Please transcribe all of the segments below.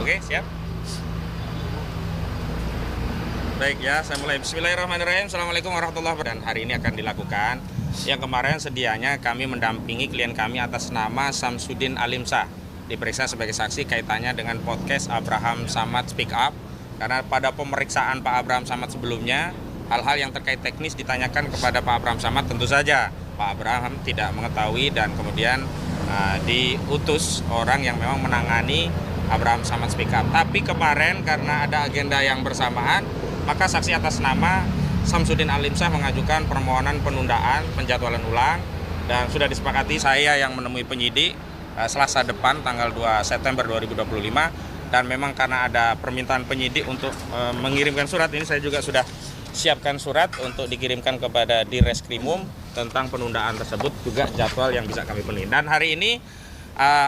Oke, siap. Baik ya, saya mulai. Bismillahirrahmanirrahim. Assalamualaikum warahmatullahi wabarakatuh. Dan hari ini akan dilakukan yang kemarin sedianya kami mendampingi klien kami atas nama Samsudin Alimsah diperiksa sebagai saksi kaitannya dengan podcast Abraham Samad Speak Up. Karena pada pemeriksaan Pak Abraham Samad sebelumnya, hal-hal yang terkait teknis ditanyakan kepada Pak Abraham Samad, tentu saja Pak Abraham tidak mengetahui dan kemudian diutus orang yang memang menangani Abraham Samad Speak Up. Tapi kemarin karena ada agenda yang bersamaan, maka saksi atas nama Samsudin Alimsah mengajukan permohonan penundaan penjadwalan ulang dan sudah disepakati saya yang menemui penyidik Selasa depan tanggal 2 September 2025, dan memang karena ada permintaan penyidik untuk mengirimkan surat, ini saya juga sudah siapkan surat untuk dikirimkan kepada Direskrimum tentang penundaan tersebut, juga jadwal yang bisa kami penuhi. Dan hari ini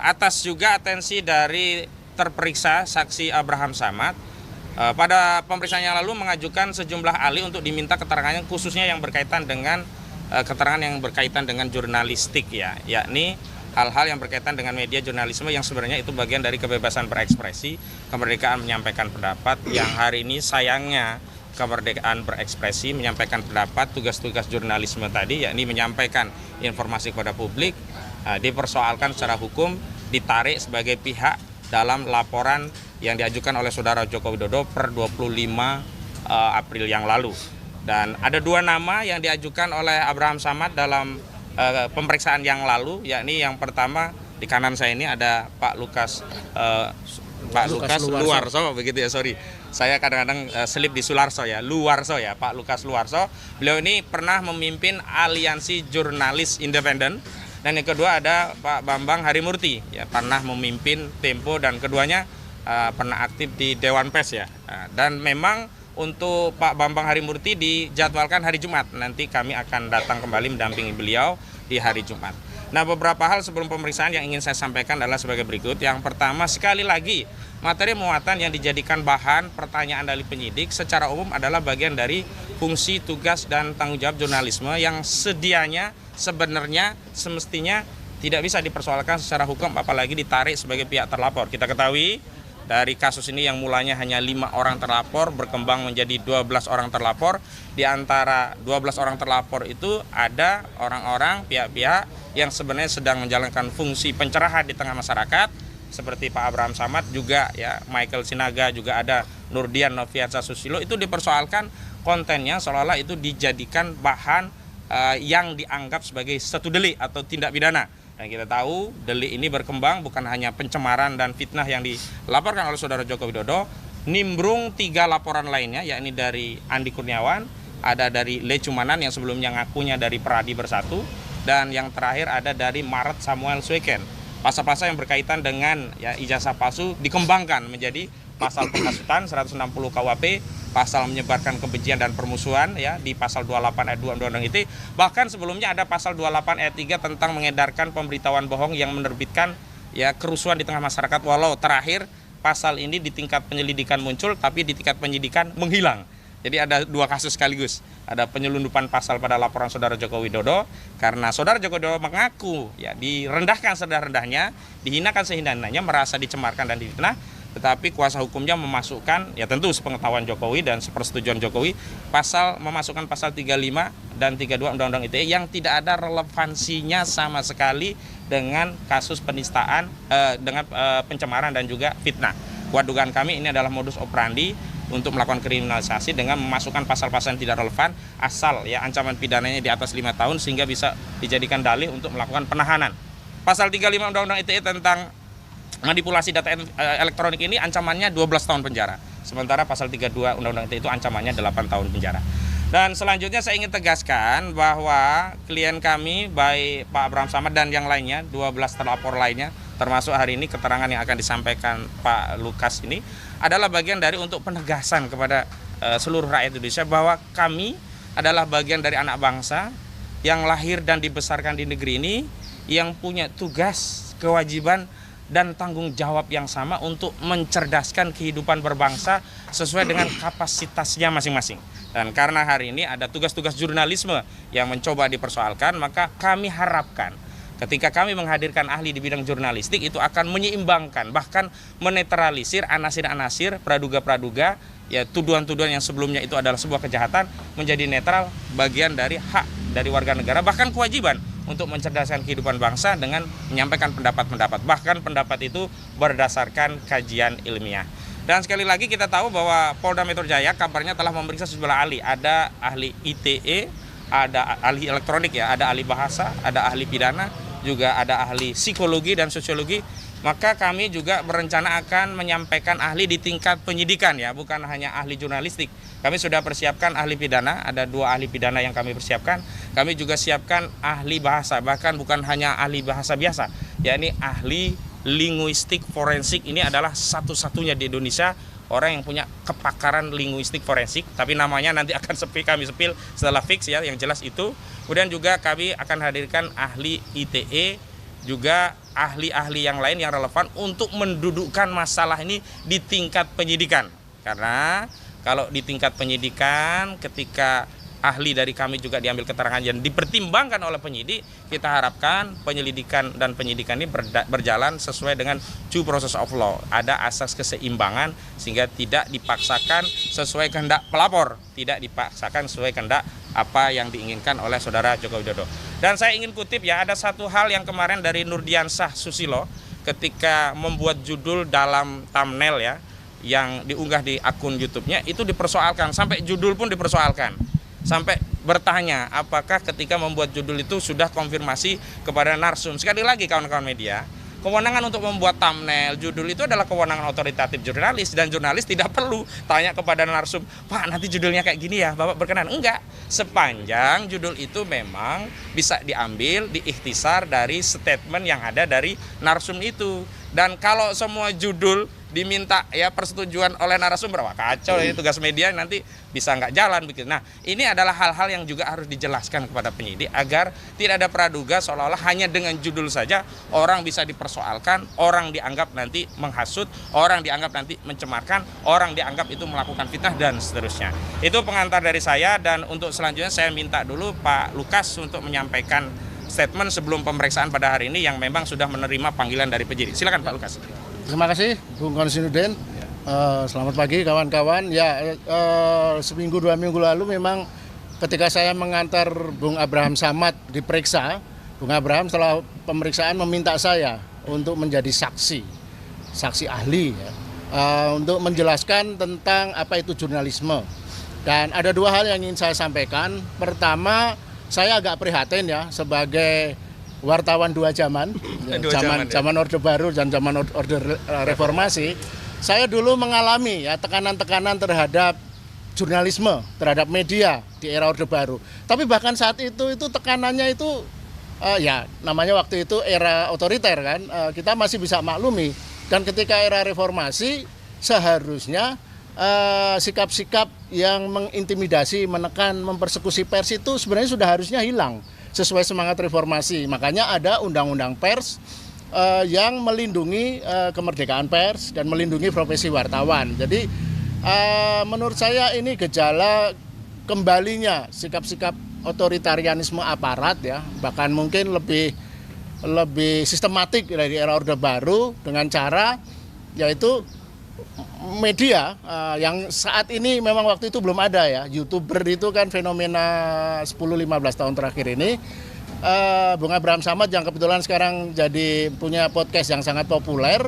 atas juga atensi dari terperiksa saksi Abraham Samad, pada pemeriksaan yang lalu mengajukan sejumlah ahli untuk diminta keterangannya, khususnya yang berkaitan dengan keterangan yang berkaitan dengan jurnalistik ya, yakni hal-hal yang berkaitan dengan media jurnalisme yang sebenarnya itu bagian dari kebebasan berekspresi, kemerdekaan menyampaikan pendapat, yang hari ini sayangnya kemerdekaan berekspresi, menyampaikan pendapat, tugas-tugas jurnalisme tadi yakni menyampaikan informasi kepada publik, dipersoalkan secara hukum, ditarik sebagai pihak dalam laporan yang diajukan oleh saudara Joko Widodo per 25 April yang lalu. Dan ada dua nama yang diajukan oleh Abraham Samad dalam pemeriksaan yang lalu, yakni yang pertama di kanan saya ini ada Pak Lukas Luarso, begitu ya, sorry. Saya kadang-kadang selip di Sularso ya, Luarso ya, Pak Lukas Luarso. Beliau ini pernah memimpin Aliansi Jurnalis Independen. Dan yang kedua ada Pak Bambang Harimurti, ya, pernah memimpin Tempo dan keduanya pernah aktif di Dewan Pers ya. Dan memang untuk Pak Bambang Harimurti dijadwalkan hari Jumat. Nanti kami akan datang kembali mendampingi beliau di hari Jumat. Nah, beberapa hal sebelum pemeriksaan yang ingin saya sampaikan adalah sebagai berikut. Yang pertama, sekali lagi, materi muatan yang dijadikan bahan pertanyaan dari penyidik secara umum adalah bagian dari fungsi, tugas, dan tanggung jawab jurnalisme yang sedianya sebenarnya semestinya tidak bisa dipersoalkan secara hukum, apalagi ditarik sebagai pihak terlapor. Kita ketahui dari kasus ini yang mulanya hanya 5 orang terlapor berkembang menjadi 12 orang terlapor. Di antara 12 orang terlapor itu ada orang-orang, pihak-pihak yang sebenarnya sedang menjalankan fungsi pencerahan di tengah masyarakat, seperti Pak Abraham Samad juga ya, Michael Sinaga juga ada, Nurdian Noviansa Susilo, itu dipersoalkan kontennya seolah-olah itu dijadikan bahan yang dianggap sebagai satu delik atau tindak pidana. Dan kita tahu delik ini berkembang bukan hanya pencemaran dan fitnah yang dilaporkan oleh saudara Joko Widodo, nimbrung 3 laporan lainnya, yakni dari Andi Kurniawan, ada dari Le Cumanan yang sebelumnya ngakunya dari Peradi Bersatu, dan yang terakhir ada dari Maret Samuel Sweken. Pasal-pasal yang berkaitan dengan ya, ijazah palsu dikembangkan menjadi pasal penghasutan 160 KUHP, pasal menyebarkan kebencian dan permusuhan ya di pasal 28 ayat 2 Undang-Undang ITE. Bahkan sebelumnya ada pasal 28 ayat 3 tentang mengedarkan pemberitahuan bohong yang menerbitkan ya kerusuhan di tengah masyarakat, walau terakhir pasal ini di tingkat penyelidikan muncul tapi di tingkat penyidikan menghilang. Jadi ada 2 kasus sekaligus. Ada penyelundupan pasal pada laporan saudara Joko Widodo karena saudara Joko Widodo mengaku ya direndahkan serendah-rendahnya, dihinakan sehina-hinanya, merasa dicemarkan dan difitnah. Tetapi kuasa hukumnya memasukkan, ya tentu sepengetahuan Jokowi dan sepersetujuan Jokowi, memasukkan pasal 35 dan 32 Undang-Undang ITE yang tidak ada relevansinya sama sekali dengan kasus penistaan, dengan pencemaran dan juga fitnah. Kuat dugaan kami ini adalah modus operandi untuk melakukan kriminalisasi dengan memasukkan pasal-pasal yang tidak relevan, asal ya ancaman pidananya di atas 5 tahun sehingga bisa dijadikan dalih untuk melakukan penahanan. Pasal 35 Undang-Undang ITE tentang manipulasi data elektronik ini ancamannya 12 tahun penjara. Sementara pasal 32 Undang-Undang ITE itu ancamannya 8 tahun penjara. Dan selanjutnya saya ingin tegaskan bahwa klien kami baik Pak Abraham Samad dan yang lainnya, 12 terlapor lainnya, termasuk hari ini keterangan yang akan disampaikan Pak Lukas ini adalah bagian dari untuk penegasan kepada seluruh rakyat Indonesia bahwa kami adalah bagian dari anak bangsa yang lahir dan dibesarkan di negeri ini, yang punya tugas, kewajiban, dan tanggung jawab yang sama untuk mencerdaskan kehidupan berbangsa sesuai dengan kapasitasnya masing-masing. Dan karena hari ini ada tugas-tugas jurnalisme yang mencoba dipersoalkan, maka kami harapkan Ketika kami menghadirkan ahli di bidang jurnalistik, itu akan menyeimbangkan, bahkan menetralisir anasir-anasir, praduga-praduga, ya tuduhan-tuduhan yang sebelumnya itu adalah sebuah kejahatan, menjadi netral, bagian dari hak dari warga negara, bahkan kewajiban untuk mencerdaskan kehidupan bangsa dengan menyampaikan pendapat-pendapat. Bahkan pendapat itu berdasarkan kajian ilmiah. Dan sekali lagi kita tahu bahwa Polda Metro Jaya kabarnya telah memeriksa sejumlah ahli. Ada ahli ITE, ada ahli elektronik ya, ada ahli bahasa, ada ahli pidana, juga ada ahli psikologi dan sosiologi. Maka kami juga berencana akan menyampaikan ahli di tingkat penyidikan ya, bukan hanya ahli jurnalistik. Kami sudah persiapkan ahli pidana, ada 2 ahli pidana yang kami persiapkan. Kami juga siapkan ahli bahasa, bahkan bukan hanya ahli bahasa biasa, yakni ahli linguistik forensik. Ini adalah satu-satunya di Indonesia orang yang punya kepakaran linguistik forensik, tapi namanya nanti akan kami sepil setelah fix ya, yang jelas itu. Kemudian juga kami akan hadirkan ahli ITE, juga ahli-ahli yang lain yang relevan untuk mendudukkan masalah ini di tingkat penyidikan. Karena kalau di tingkat penyidikan, ketika ahli dari kami juga diambil keterangan dan dipertimbangkan oleh penyidik, kita harapkan penyelidikan dan penyidikan ini berjalan sesuai dengan due process of law. Ada asas keseimbangan sehingga tidak dipaksakan sesuai kehendak pelapor, tidak dipaksakan sesuai kehendak apa yang diinginkan oleh saudara Joko Widodo. Dan saya ingin kutip ya, ada satu hal yang kemarin dari Nurdiansah Susilo ketika membuat judul dalam thumbnail ya, yang diunggah di akun YouTube-nya, itu dipersoalkan, sampai judul pun dipersoalkan. Sampai bertanya apakah ketika membuat judul itu sudah konfirmasi kepada narsum. Sekali lagi kawan-kawan media, kewenangan untuk membuat thumbnail, judul itu adalah kewenangan otoritatif jurnalis, dan jurnalis tidak perlu tanya kepada narsum, Pak nanti judulnya kayak gini ya, Bapak berkenan. Enggak, sepanjang judul itu memang bisa diambil, diikhtisar dari statement yang ada dari narsum itu. Dan kalau semua judul diminta ya persetujuan oleh narasumber, wah kacau ini tugas media, nanti bisa nggak jalan begitu. Nah, ini adalah hal-hal yang juga harus dijelaskan kepada penyidik agar tidak ada praduga seolah-olah hanya dengan judul saja orang bisa dipersoalkan, orang dianggap nanti menghasut, orang dianggap nanti mencemarkan, orang dianggap itu melakukan fitnah dan seterusnya. Itu pengantar dari saya, dan untuk selanjutnya saya minta dulu Pak Lukas untuk menyampaikan statement sebelum pemeriksaan pada hari ini yang memang sudah menerima panggilan dari penyidik. Silakan Pak Lukas. Terima kasih Bung Konsinudin. Selamat pagi kawan-kawan. Ya, seminggu 2 minggu lalu memang ketika saya mengantar Bung Abraham Samad diperiksa, Bung Abraham setelah pemeriksaan meminta saya untuk menjadi saksi ahli ya, untuk menjelaskan tentang apa itu jurnalisme. Dan ada 2 hal yang ingin saya sampaikan. Pertama, saya agak prihatin ya sebagai wartawan 2 zaman, zaman Orde Baru dan zaman Orde Reformasi. Saya dulu mengalami ya tekanan-tekanan terhadap jurnalisme, terhadap media di era Orde Baru. Tapi bahkan saat itu tekanannya itu ya namanya waktu itu era otoriter kan, kita masih bisa maklumi. Dan ketika era reformasi seharusnya sikap-sikap yang mengintimidasi, menekan, mempersekusi pers itu sebenarnya sudah harusnya hilang sesuai semangat reformasi. Makanya ada undang-undang pers yang melindungi kemerdekaan pers dan melindungi profesi wartawan. Jadi menurut saya ini gejala kembalinya sikap-sikap otoritarianisme aparat ya, bahkan mungkin lebih sistematik dari era Orde Baru dengan cara yaitu media yang saat ini memang waktu itu belum ada ya. YouTuber itu kan fenomena 10-15 tahun terakhir ini. Bung Abraham Samad yang kebetulan sekarang jadi punya podcast yang sangat populer,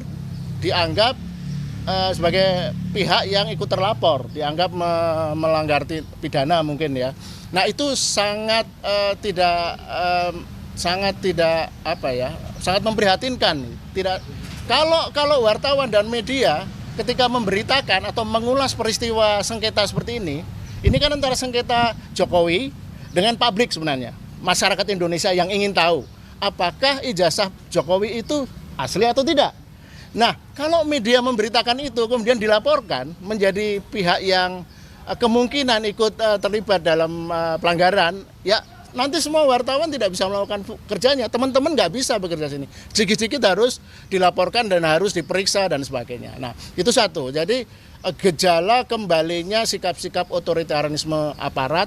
dianggap sebagai pihak yang ikut terlapor, dianggap melanggar pidana mungkin ya. Nah itu sangat sangat memprihatinkan. Kalau wartawan dan media ketika memberitakan atau mengulas peristiwa sengketa seperti ini kan antara sengketa Jokowi dengan publik sebenarnya, masyarakat Indonesia yang ingin tahu apakah ijazah Jokowi itu asli atau tidak. Nah, kalau media memberitakan itu kemudian dilaporkan menjadi pihak yang kemungkinan ikut terlibat dalam pelanggaran, ya nanti semua wartawan tidak bisa melakukan kerjanya, teman-teman nggak bisa bekerja sini. Sedikit-sedikit harus dilaporkan dan harus diperiksa dan sebagainya. Nah, itu satu. Jadi gejala kembalinya sikap-sikap otoritarianisme aparat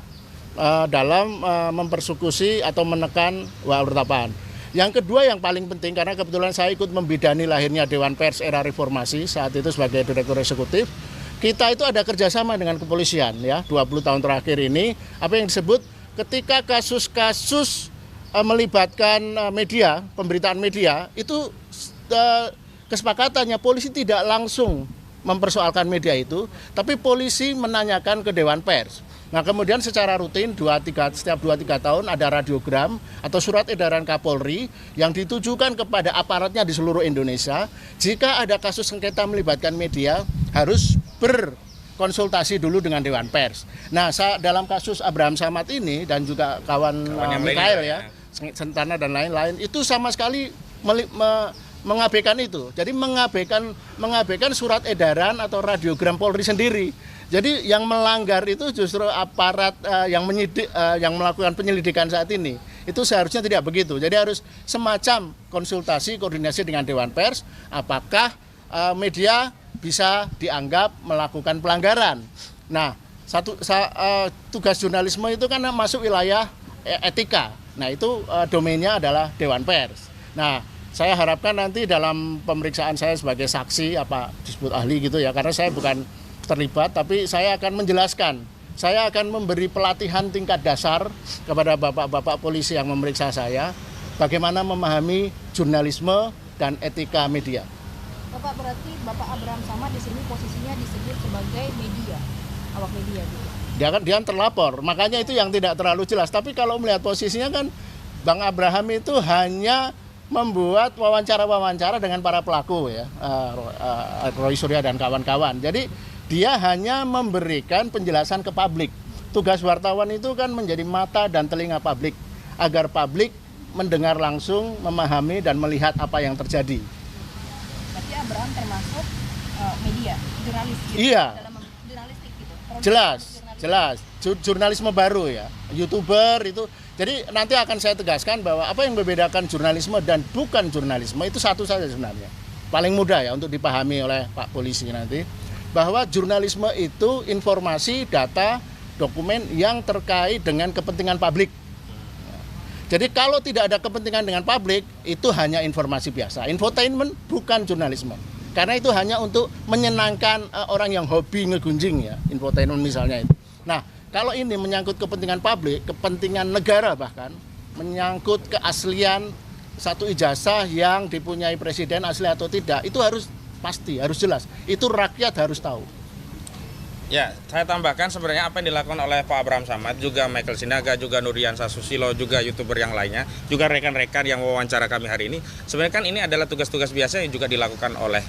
dalam mempersekusi atau menekan wartawan. Yang kedua yang paling penting, karena kebetulan saya ikut membidani lahirnya Dewan Pers era reformasi saat itu sebagai direktur eksekutif, kita itu ada kerjasama dengan kepolisian ya 20 tahun terakhir ini, apa yang disebut ketika kasus-kasus melibatkan media, pemberitaan media, itu kesepakatannya polisi tidak langsung mempersoalkan media itu, tapi polisi menanyakan ke Dewan Pers. Nah kemudian secara rutin setiap 2-3 tahun ada radiogram atau surat edaran Kapolri yang ditujukan kepada aparatnya di seluruh Indonesia. Jika ada kasus sengketa melibatkan media harus berkonsultasi dulu dengan Dewan Pers. Nah dalam kasus Abraham Samad ini dan juga kawan Mikael ya, Sentana dan lain-lain itu sama sekali mengabaikan itu. Jadi mengabaikan surat edaran atau radiogram Polri sendiri. Jadi yang melanggar itu justru aparat yang melakukan penyelidikan saat ini. Itu seharusnya tidak begitu. Jadi harus semacam konsultasi, koordinasi dengan Dewan Pers, apakah media bisa dianggap melakukan pelanggaran. Nah, tugas jurnalisme itu kan masuk wilayah etika. Nah, itu domainnya adalah Dewan Pers. Nah, saya harapkan nanti dalam pemeriksaan saya sebagai saksi disebut ahli gitu ya, karena saya bukan terlibat, tapi saya akan menjelaskan. Saya akan memberi pelatihan tingkat dasar kepada bapak-bapak polisi yang memeriksa saya, bagaimana memahami jurnalisme dan etika media. Bapak, berarti Bapak Abraham Samad di sini posisinya disebut sebagai media, awak media gitu. Dia terlapor, makanya itu yang tidak terlalu jelas. Tapi kalau melihat posisinya kan, Bang Abraham itu hanya membuat wawancara-wawancara dengan para pelaku ya, Roy Surya dan kawan-kawan. Jadi dia hanya memberikan penjelasan ke publik. Tugas wartawan itu kan menjadi mata dan telinga publik, agar publik mendengar langsung, memahami dan melihat apa yang terjadi. Berarti Abraham termasuk media, jurnalis gitu? Iya. Dalam jurnalistik gitu? Jelas. Jurnalisme baru ya, YouTuber itu. Jadi nanti akan saya tegaskan bahwa apa yang membedakan jurnalisme dan bukan jurnalisme itu satu saja sebenarnya. Paling mudah ya untuk dipahami oleh Pak Polisi nanti, bahwa jurnalisme itu informasi, data, dokumen yang terkait dengan kepentingan publik. Jadi kalau tidak ada kepentingan dengan publik, itu hanya informasi biasa. Infotainment bukan jurnalisme. Karena itu hanya untuk menyenangkan orang yang hobi ngegunjing ya, infotainment misalnya itu. Nah, kalau ini menyangkut kepentingan publik, kepentingan negara bahkan, menyangkut keaslian satu ijazah yang dipunyai presiden asli atau tidak, itu harus pasti, harus jelas. Itu rakyat harus tahu. Ya, saya tambahkan sebenarnya apa yang dilakukan oleh Pak Abraham Samad, juga Michael Sinaga, juga Nurdiansyah Susilo, juga YouTuber yang lainnya, juga rekan-rekan yang wawancara kami hari ini. Sebenarnya kan ini adalah tugas-tugas biasa yang juga dilakukan oleh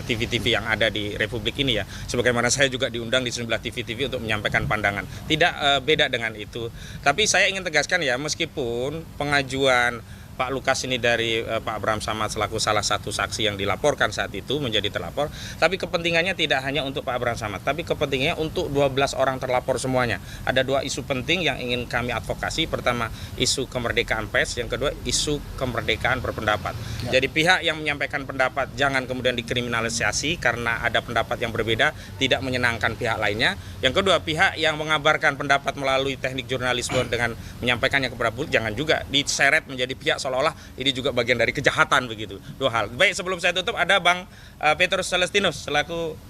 TV-TV yang ada di Republik ini ya. Sebagaimana saya juga diundang di sejumlah TV-TV untuk menyampaikan pandangan. Tidak beda dengan itu. Tapi saya ingin tegaskan ya, meskipun pengajuan Pak Lukas ini dari Pak Abraham Samad selaku salah satu saksi yang dilaporkan saat itu menjadi terlapor, tapi kepentingannya tidak hanya untuk Pak Abraham Samad, tapi kepentingannya untuk 12 orang terlapor semuanya. Ada dua isu penting yang ingin kami advokasi. Pertama, isu kemerdekaan pers, yang kedua isu kemerdekaan berpendapat. Ya. Jadi pihak yang menyampaikan pendapat jangan kemudian dikriminalisasi karena ada pendapat yang berbeda, tidak menyenangkan pihak lainnya. Yang kedua, pihak yang mengabarkan pendapat melalui teknik jurnalisme dengan menyampaikannya kepada publik jangan juga diseret menjadi pihak seolah-olah ini juga bagian dari kejahatan begitu. Dua hal. Baik, sebelum saya tutup ada Bang Petrus Celestinus selaku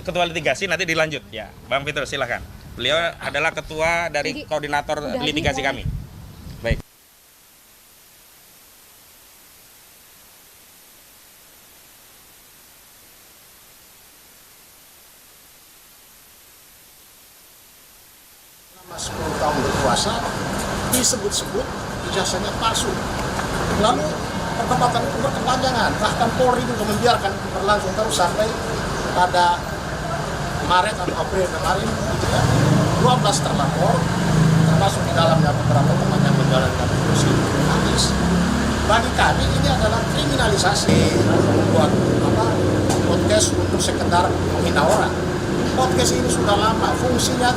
Ketua Litigasi, nanti dilanjut. Ya, Bang Petrus silahkan. Beliau adalah ketua dari koordinator litigasi kami. Baik. Selama 10 tahun berkuasa disebut-sebut ijazahnya palsu. Lalu perdebatan itu berkepanjangan, bahkan Polri juga membiarkan itu berlangsung terus sampai pada Maret atau April kemarin gitu ya, 12 terlapor, termasuk di dalamnya beberapa teman yang menjalankan fungsi jurnalis. Bagi kami ini adalah kriminalisasi membuat podcast untuk sekedar menghina orang. Podcast ini sudah lama fungsinya